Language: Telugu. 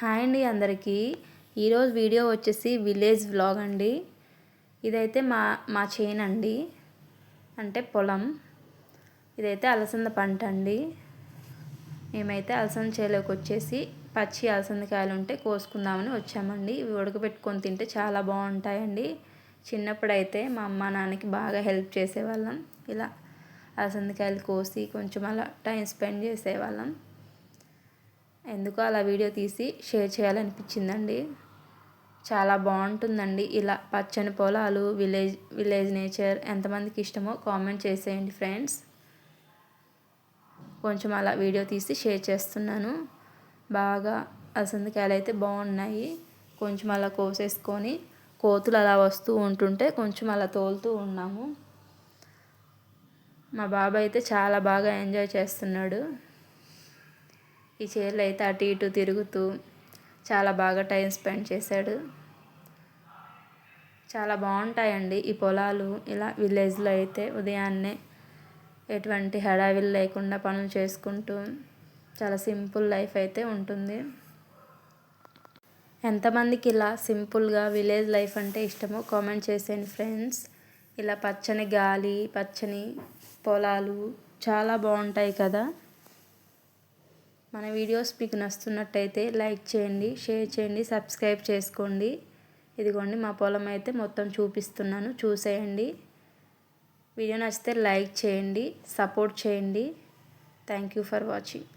హాయ్ అండి అందరికీ. ఈరోజు వీడియో వచ్చేసి విలేజ్ వ్లాగ్ అండి. ఇదైతే మా చేను అండి, అంటే పొలం. ఇదైతే అలసంద పంట అండి. మేమైతే అలసంద చేలోకి వచ్చేసి పచ్చి అలసందకాయలు ఉంటే కోసుకుందామని వచ్చామండి. ఇవి ఉడకబెట్టుకొని తింటే చాలా బాగుంటాయండి. చిన్నప్పుడైతే మా అమ్మ నాన్నకి బాగా హెల్ప్ చేసేవాళ్ళం. ఇలా అలసందకాయలు కోసి కొంచెం అలా టైం స్పెండ్ చేసేవాళ్ళం. ఎందుకో అలా వీడియో తీసి షేర్ చేయాలనిపించిందండి. చాలా బాగుంటుందండి ఇలా పచ్చని పొలాలు, విలేజ్ నేచర్. ఎంతమందికి ఇష్టమో కామెంట్ చేసేయండి ఫ్రెండ్స్. కొంచెం అలా వీడియో తీసి షేర్ చేస్తున్నాను. బాగా అలసందకాయలు అయితే బాగున్నాయి. కొంచెం అలా కోసేసుకొని కోతులు అలా వస్తూ ఉంటుంటే కొంచెం అలా తోలుతూ ఉన్నాము. మా బాబాయ్ అయితే చాలా బాగా ఎంజాయ్ చేస్తున్నాడు. ఈ చేలో అయితే అటు ఇటు తిరుగుతూ చాలా బాగా టైం స్పెండ్ చేశాడు. చాలా బాగుంటాయండి ఈ పొలాలు. ఇలా విలేజ్లో అయితే ఉదయాన్నే ఎటువంటి హడావిడి లేకుండా పనులు చేసుకుంటూ చాలా సింపుల్ లైఫ్ అయితే ఉంటుంది. ఎంతమందికి ఇలా సింపుల్గా విలేజ్ లైఫ్ అంటే ఇష్టమో కామెంట్ చేసేయండి ఫ్రెండ్స్. ఇలా పచ్చని గాలి, పచ్చని పొలాలు చాలా బాగుంటాయి కదా. మన వీడియోస్ మీకు నచ్చుతున్నట్టయితే లైక్ చేయండి, షేర్ చేయండి, సబ్స్క్రైబ్ చేసుకోండి. ఇదిగోండి మా పొలం అయితే మొత్తం చూపిస్తున్నాను, చూసేయండి. వీడియో నచ్చితే లైక్ చేయండి, సపోర్ట్ చేయండి. Thank you for watching.